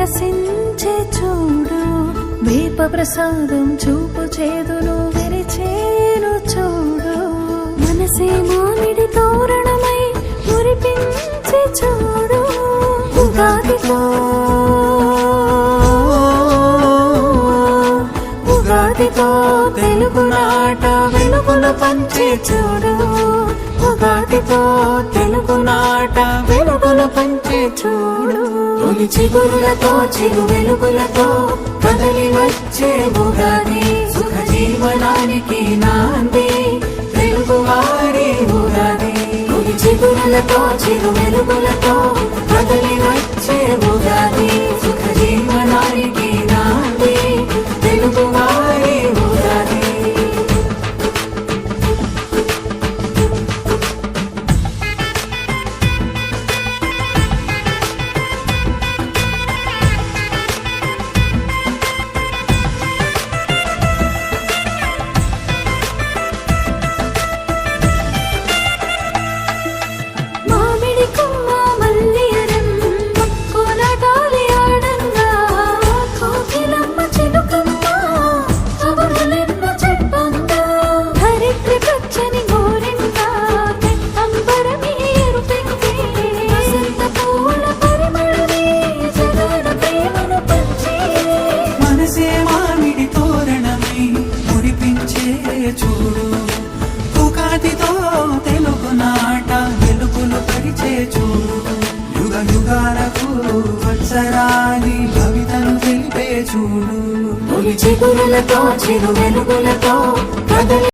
వికసించే చూడు, వేప ప్రసాదం చూపు చేదును విరిచేను చూడు. మనసే మామిడి తోరణమై మురిపించే చూడు, ఉగాదితో ఉగాదితో తెలుగునాట వెలుగులు పంచే చూడు, ఉగాదితో తెలుగునాట వెలుగులు పంచే చూడు. తొలి చిగురులతో చిరు వెలుగులతో కదలి వచ్చే ఉగాది, సుఖ జీవనానికి నాంది తెలుగువారి ఉగాది. తొలి చిగురులతో చిరు వెలుగులతో కదలి వచ్చే ఉగాది, సుఖ జీవనానికి నాంది తెలుగువారి ఉగాది. చూడు, ఉగాదితో తెలుగునాట వెలుగులు పరిచే చూడు, యుగ యుగాలకు వత్సరాని కవితను తెలిపే చూడు. తొలి చిగురులతో చిరు వెలుగులతో కదలి